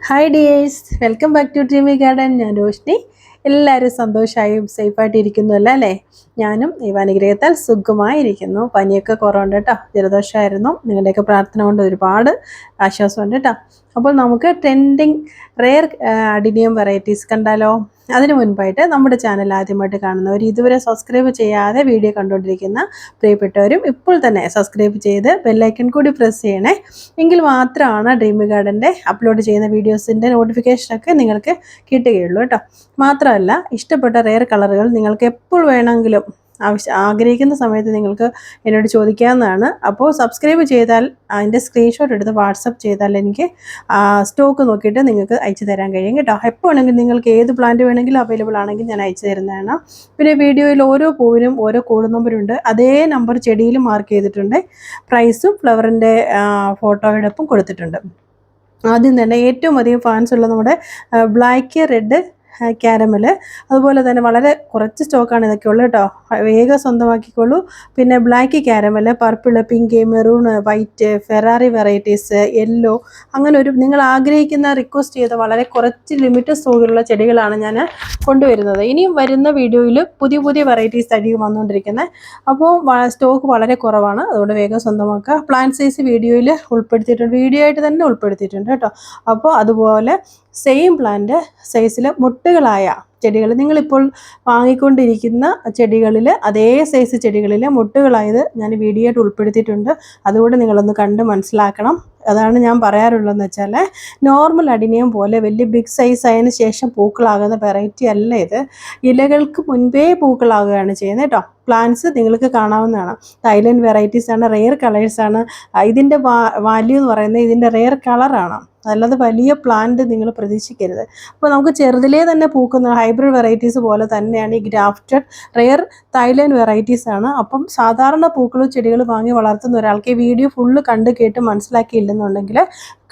Hi dears, welcome back to dreamy garden. ഞാൻ രോഷ്നി. എല്ലാവരും സന്തോഷമായും സേഫായിട്ട് ഇരിക്കുന്നുവല്ലോ അല്ലേ? ഞാനും ദൈവാനുഗ്രഹത്താൽ സുഖമായിരിക്കുന്നു. പനിയൊക്കെ കുറവുണ്ട് കേട്ടോ. ജലദോഷമായിരുന്നു. നിങ്ങളുടെയൊക്കെ പ്രാർത്ഥന കൊണ്ട് ഒരുപാട് ആശ്വാസമുണ്ട് കേട്ടോ. അപ്പോൾ നമുക്ക് ട്രെൻഡിങ് റെയർ അഡിനിയം വെറൈറ്റീസ് കണ്ടാലോ? അതിനു മുൻപായിട്ട് നമ്മുടെ ചാനൽ ആദ്യമായിട്ട് കാണുന്നവർ, ഇതുവരെ സബ്സ്ക്രൈബ് ചെയ്യാതെ വീഡിയോ കണ്ടുകൊണ്ടിരിക്കുന്ന പ്രിയപ്പെട്ടവരും ഇപ്പോൾ തന്നെ സബ്സ്ക്രൈബ് ചെയ്ത് ബെല്ലൈക്കൺ കൂടി പ്രസ് ചെയ്യണേ. എങ്കിൽ മാത്രമാണ് ഡ്രീമി ഗാർഡൻ്റെ അപ്ലോഡ് ചെയ്യുന്ന വീഡിയോസിൻ്റെ നോട്ടിഫിക്കേഷനൊക്കെ നിങ്ങൾക്ക് കിട്ടുകയുള്ളൂ കേട്ടോ. മാത്രമല്ല, ഇഷ്ടപ്പെട്ട റെയർ കളറുകൾ നിങ്ങൾക്ക് എപ്പോൾ വേണമെങ്കിലും ആഗ്രഹിക്കുന്ന സമയത്ത് നിങ്ങൾക്ക് എന്നോട് ചോദിക്കാവുന്നതാണ്. അപ്പോൾ സബ്സ്ക്രൈബ് ചെയ്താൽ അതിൻ്റെ സ്ക്രീൻഷോട്ട് എടുത്ത് വാട്സപ്പ് ചെയ്താൽ എനിക്ക് സ്റ്റോക്ക് നോക്കിയിട്ട് നിങ്ങൾക്ക് അയച്ചു തരാൻ കഴിയും കേട്ടോ. എപ്പോൾ വേണമെങ്കിലും നിങ്ങൾക്ക് ഏത് പ്ലാന്റ് വേണമെങ്കിലും അവൈലബിൾ ആണെങ്കിൽ ഞാൻ അയച്ചു തരുന്നതാണ്. പിന്നെ വീഡിയോയിൽ ഓരോ പൂവിനും ഓരോ കോഡ് നമ്പറുണ്ട്. അതേ നമ്പർ ചെടിയിലും മാർക്ക് ചെയ്തിട്ടുണ്ട്. പ്രൈസും ഫ്ലവറിൻ്റെ ഫോട്ടോയോടൊപ്പം കൊടുത്തിട്ടുണ്ട്. ആദ്യം തന്നെ ഏറ്റവും അധികം ഫാൻസ് ഉള്ള നമ്മുടെ ബ്ലാക്ക് റെഡ് ക്യാരമൽ, അതുപോലെ തന്നെ വളരെ കുറച്ച് സ്റ്റോക്കാണ് ഇതൊക്കെ ഉള്ളു കേട്ടോ. വേഗം സ്വന്തമാക്കിക്കോളൂ. പിന്നെ black caramel, purple, pink, maroon, white, Ferrari varieties, yellow, അങ്ങനെ ഒരു നിങ്ങൾ ആഗ്രഹിക്കുന്ന റിക്വസ്റ്റ് ചെയ്ത വളരെ കുറച്ച് ലിമിറ്റഡ് സ്റ്റോക്കിലുള്ള ചെടികളാണ് ഞാൻ കൊണ്ടുവരുന്നത്. ഇനിയും വരുന്ന വീഡിയോയിൽ പുതിയ പുതിയ വെറൈറ്റീസ് അധികം വന്നുകൊണ്ടിരിക്കുന്നത്. അപ്പോൾ സ്റ്റോക്ക് വളരെ കുറവാണ്, അതുകൊണ്ട് വേഗം സ്വന്തമാക്കുക. പ്ലാന്റ് സൈസ് വീഡിയോയിൽ ഉൾപ്പെടുത്തിയിട്ടുണ്ട്, വീഡിയോ ആയിട്ട് തന്നെ ഉൾപ്പെടുത്തിയിട്ടുണ്ട് കേട്ടോ. അപ്പോൾ അതുപോലെ സെയിം പ്ലാന്റ് സൈസിൽ മുട്ടുകളായ ചെടികൾ, നിങ്ങളിപ്പോൾ വാങ്ങിക്കൊണ്ടിരിക്കുന്ന ചെടികളിൽ അതേ സൈസ് ചെടികളിൽ മുട്ടുകളായത് ഞാൻ വീഡിയോ ആയിട്ട് ഉൾപ്പെടുത്തിയിട്ടുണ്ട്. അതുകൊണ്ട് നിങ്ങളൊന്ന് കണ്ട് മനസ്സിലാക്കണം. അതാണ് ഞാൻ പറയാറുള്ളതെന്ന് വെച്ചാൽ, നോർമൽ അഡിനിയം പോലെ വലിയ ബിഗ് സൈസ് ആയതിനു ശേഷം പൂക്കളാകുന്ന വെറൈറ്റി അല്ല ഇത്. ഇലകൾക്ക് മുൻപേ പൂക്കളാകുകയാണ് ചെയ്യുന്നത് കേട്ടോ. പ്ലാന്റ്സ് നിങ്ങൾക്ക് കാണാവുന്നതാണ്. തായ്ലൻഡ് വെറൈറ്റീസ് ആണ്, റെയർ കളേഴ്സാണ്. ഇതിൻ്റെ വാല്യൂ എന്ന് പറയുന്നത് ഇതിൻ്റെ റെയർ കളറാണ്, അല്ലാതെ വലിയ പ്ലാന്റ് നിങ്ങൾ പ്രതീക്ഷിക്കരുത്. അപ്പോൾ നമുക്ക് ചെറുതിലേ തന്നെ പൂക്കുന്ന ഹൈബ്രിഡ് വെറൈറ്റീസ് പോലെ തന്നെയാണ് ഈ ഗ്രാഫ്റ്റഡ് റെയർ തായ്ലൻഡ് വെറൈറ്റീസ് ആണ്. അപ്പം സാധാരണ പൂക്കളും ചെടികൾ വാങ്ങി വളർത്തുന്ന ഒരാൾക്ക് ഈ വീഡിയോ ഫുള്ള് കണ്ട് കേട്ട് മനസ്സിലാക്കിയില്ലെന്നുണ്ടെങ്കിൽ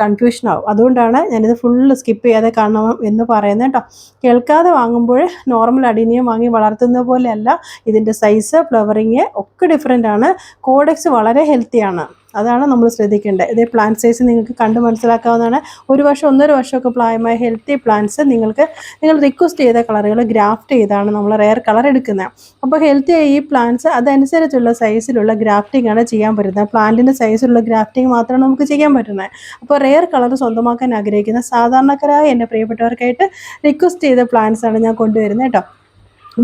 കൺഫ്യൂഷൻ ആവും. അതുകൊണ്ടാണ് ഞാനിത് ഫുള്ള് സ്കിപ്പ് ചെയ്യാതെ കാണണം എന്ന് പറയുന്നത് കേട്ടോ. കേൾക്കാതെ വാങ്ങുമ്പോൾ നോർമൽ അഡിനിയം വാങ്ങി വളർത്തുന്ന പോലെയല്ല. ഇതിൻ്റെ സൈസ്, ഫ്ലവറിങ് ഒക്കെ ഡിഫറെൻ്റ് ആണ്. കോഡെക്സ് വളരെ ഹെൽത്തിയാണ്, അതാണ് നമ്മൾ ശ്രദ്ധിക്കേണ്ടത്. ഇതേ പ്ലാന്റ് സൈസ് നിങ്ങൾക്ക് കണ്ട് മനസ്സിലാക്കാവുന്നതാണ്. ഒരു വർഷം 1.5 വർഷമൊക്കെ പ്രായമായ ഹെൽത്തി പ്ലാന്റ്സ് നിങ്ങൾ റിക്വസ്റ്റ് ചെയ്ത കളറുകൾ ഗ്രാഫ്റ്റ് ചെയ്താണ് നമ്മൾ റെയർ കളർ എടുക്കുന്നത്. അപ്പോൾ ഹെൽത്തി ആയ ഈ പ്ലാന്റ്സ് അതനുസരിച്ചുള്ള സൈസിലുള്ള ഗ്രാഫ്റ്റിംഗ് ആണ് ചെയ്യാൻ പറ്റുന്നത്. പ്ലാന്റിൻ്റെ സൈസിലുള്ള ഗ്രാഫ്റ്റിംഗ് മാത്രമാണ് നമുക്ക് ചെയ്യാൻ പറ്റുന്നത്. അപ്പോൾ റെയർ കളർ സ്വന്തമാക്കാൻ ആഗ്രഹിക്കുന്ന സാധാരണക്കാരായ എൻ്റെ പ്രിയപ്പെട്ടവർക്കായിട്ട് റിക്വസ്റ്റ് ചെയ്ത പ്ലാന്റ്സ് ആണ് ഞാൻ കൊണ്ടുവരുന്നത് കേട്ടോ.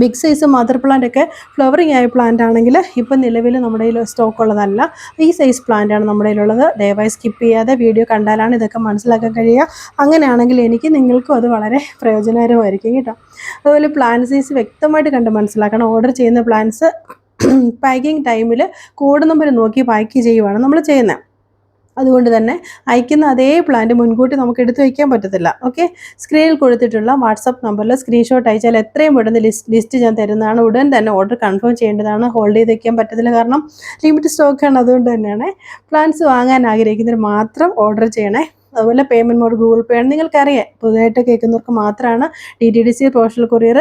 ബിഗ് സൈസ് മദർ പ്ലാന്റ് ഒക്കെ ഫ്ലവറിങ് ആയ പ്ലാന്റ് ആണെങ്കിൽ ഇപ്പം നിലവിൽ നമ്മുടെ കയ്യിൽ സ്റ്റോക്ക് ഉള്ളതല്ല. ഈ സൈസ് പ്ലാന്റ് ആണ് നമ്മുടെ കയ്യിലുള്ളത്. ദയവായി സ്കിപ്പ് ചെയ്യാതെ വീഡിയോ കണ്ടാലാണ് ഇതൊക്കെ മനസ്സിലാക്കാൻ കഴിയുക. അങ്ങനെയാണെങ്കിൽ നിങ്ങൾക്കും അത് വളരെ പ്രയോജനകരമായിരിക്കും കേട്ടോ. അതുപോലെ പ്ലാന്റ് സൈസ് വ്യക്തമായിട്ട് കണ്ട് മനസ്സിലാക്കണം. ഓർഡർ ചെയ്യുന്ന പ്ലാന്റ്സ് പാക്കിംഗ് ടൈമിൽ കോഡ് നമ്പർ നോക്കി പാക്ക് ചെയ്യുവാണ് നമ്മൾ ചെയ്യുന്നത്. അതുകൊണ്ട് തന്നെ അയക്കുന്ന അതേ പ്ലാന്റ് മുൻകൂട്ടി നമുക്ക് എടുത്തു വയ്ക്കാൻ പറ്റത്തില്ല. ഓക്കെ, സ്ക്രീനിൽ കൊടുത്തിട്ടുള്ള വാട്സപ്പ് നമ്പറിൽ സ്ക്രീൻഷോട്ട് അയച്ചാൽ എത്രയും പെട്ടെന്ന് ലിസ്റ്റ് ഞാൻ തരുന്നതാണ്. ഉടൻ തന്നെ ഓർഡർ കൺഫേം ചെയ്യേണ്ടതാണ്. ഹോൾഡ് ചെയ്ത് വയ്ക്കാൻ പറ്റത്തില്ല, കാരണം ലിമിറ്റഡ് സ്റ്റോക്കാണ്. അതുകൊണ്ട് തന്നെയാണ് പ്ലാന്റ്സ് വാങ്ങാൻ ആഗ്രഹിക്കുന്നവർ മാത്രം ഓർഡർ ചെയ്യണേ. അതുപോലെ പേയ്മെൻറ്റ് മോഡ് ഗൂഗിൾ പേ ആണ്. നിങ്ങൾക്കറിയാം, പുതുതായിട്ട് കേൾക്കുന്നവർക്ക് മാത്രമാണ് DTDC, പോസ്റ്റൽ കൊറിയർ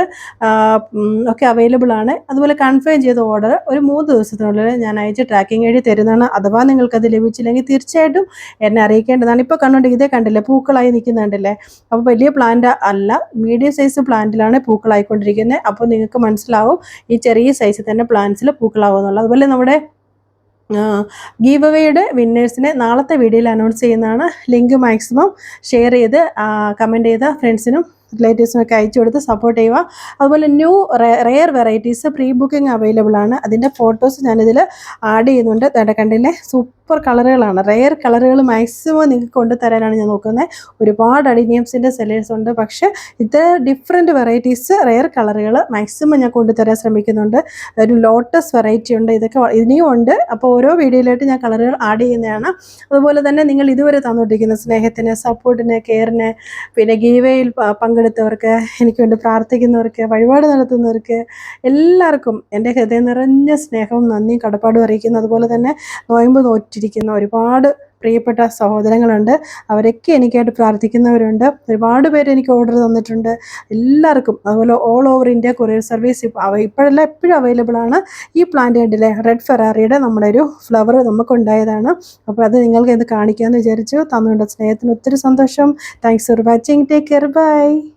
ഒക്കെ അവൈലബിൾ ആണ്. അതുപോലെ കൺഫേം ചെയ്ത ഓർഡർ ഒരു 3 ദിവസത്തിനുള്ളിൽ ഞാൻ അയച്ച് ട്രാക്കിംഗ് എഴുതി തരുന്നതാണ്. അഥവാ നിങ്ങൾക്കത് ലഭിച്ചില്ലെങ്കിൽ തീർച്ചയായിട്ടും എന്നെ അറിയിക്കേണ്ടതാണ്. ഇപ്പോൾ ഇതേ കണ്ടില്ലേ, പൂക്കളായി നിൽക്കുന്നുണ്ടല്ലേ. അപ്പോൾ വലിയ പ്ലാന്റ് അല്ല, മീഡിയം സൈസ് പ്ലാന്റിലാണ് പൂക്കളായിക്കൊണ്ടിരിക്കുന്നത്. അപ്പോൾ നിങ്ങൾക്ക് മനസ്സിലാവും ഈ ചെറിയ സൈസിൽ തന്നെ പ്ലാന്റ്സിൽ പൂക്കളാവും എന്നുള്ളത്. അതുപോലെ നമ്മുടെ ഗീവ് അവേയുടെ വിന്നേഴ്സിനെ നാളത്തെ വീഡിയോയിൽ അനൗൺസ് ചെയ്യുന്നതാണ്. ലിങ്ക് മാക്സിമം ഷെയർ ചെയ്ത് കമൻറ്റ് ചെയ്ത ഫ്രണ്ട്സിനും റിലേറ്റീവ്സിനൊക്കെ അയച്ചു കൊടുത്ത് സപ്പോർട്ട് ചെയ്യുക. അതുപോലെ new rare varieties pre booking available ആണ്. അതിൻ്റെ ഫോട്ടോസ് ഞാനിതിൽ ആഡ് ചെയ്യുന്നുണ്ട്. കണ്ടില്ലേ, സൂപ്പർ കളറുകളാണ്. റെയർ കളറുകൾ മാക്സിമം നിങ്ങൾക്ക് കൊണ്ടുതരാനാണ് ഞാൻ നോക്കുന്നത്. ഒരുപാട് അഡിനിയംസിൻ്റെ സെല്ലേഴ്സ് ഉണ്ട്, പക്ഷേ ഇത് ഡിഫറെൻറ്റ് വെറൈറ്റീസ് റെയർ കളറുകൾ മാക്സിമം ഞാൻ കൊണ്ടുതരാൻ ശ്രമിക്കുന്നുണ്ട്. ഒരു ലോട്ടസ് വെറൈറ്റി ഉണ്ട്, ഇതൊക്കെ ഇനിയും ഉണ്ട്. അപ്പോൾ ഓരോ വീഡിയോയിലായിട്ട് ഞാൻ കളറുകൾ ആഡ് ചെയ്യുന്നതാണ്. അതുപോലെ തന്നെ നിങ്ങൾ ഇതുവരെ തന്നുകൊണ്ടിരിക്കുന്ന സ്നേഹത്തിന്, സപ്പോർട്ടിന്, കെയറിന്, പിന്നെ ഗീവയിൽ പങ്കെടുത്തവർക്ക്, എനിക്ക് വേണ്ടി പ്രാർത്ഥിക്കുന്നവർക്ക്, വഴിപാട് നടത്തുന്നവർക്ക് എല്ലാവർക്കും എൻ്റെ ഹൃദയം നിറഞ്ഞ സ്നേഹവും നന്ദിയും കടപ്പാടും അറിയിക്കുന്നു. അതുപോലെ തന്നെ നോയമ്പ് നോറ്റിരിക്കുന്ന ഒരുപാട് പ്രിയപ്പെട്ട സഹോദരങ്ങളുണ്ട്. അവരൊക്കെ എനിക്കായിട്ട് പ്രാർത്ഥിക്കുന്നവരുണ്ട്. ഒരുപാട് പേര് എനിക്ക് ഓർഡർ തന്നിട്ടുണ്ട്. എല്ലാവർക്കും അതുപോലെ all over India courier service ഇപ്പോഴല്ല എപ്പോഴും അവൈലബിൾ ആണ്. ഈ പ്ലാന്റ് കണ്ടില്ലേ, റെഡ് ഫെറാറിയുടെ നമ്മുടെ ഒരു ഫ്ലവർ നമുക്കുണ്ടായതാണ്. അപ്പോൾ അത് നിങ്ങൾക്ക് ഇത് കാണിക്കാമെന്ന് വിചാരിച്ചു. തന്നുകൊണ്ട് സ്നേഹത്തിന് ഒത്തിരി സന്തോഷം. Thanks for watching. Take care. By.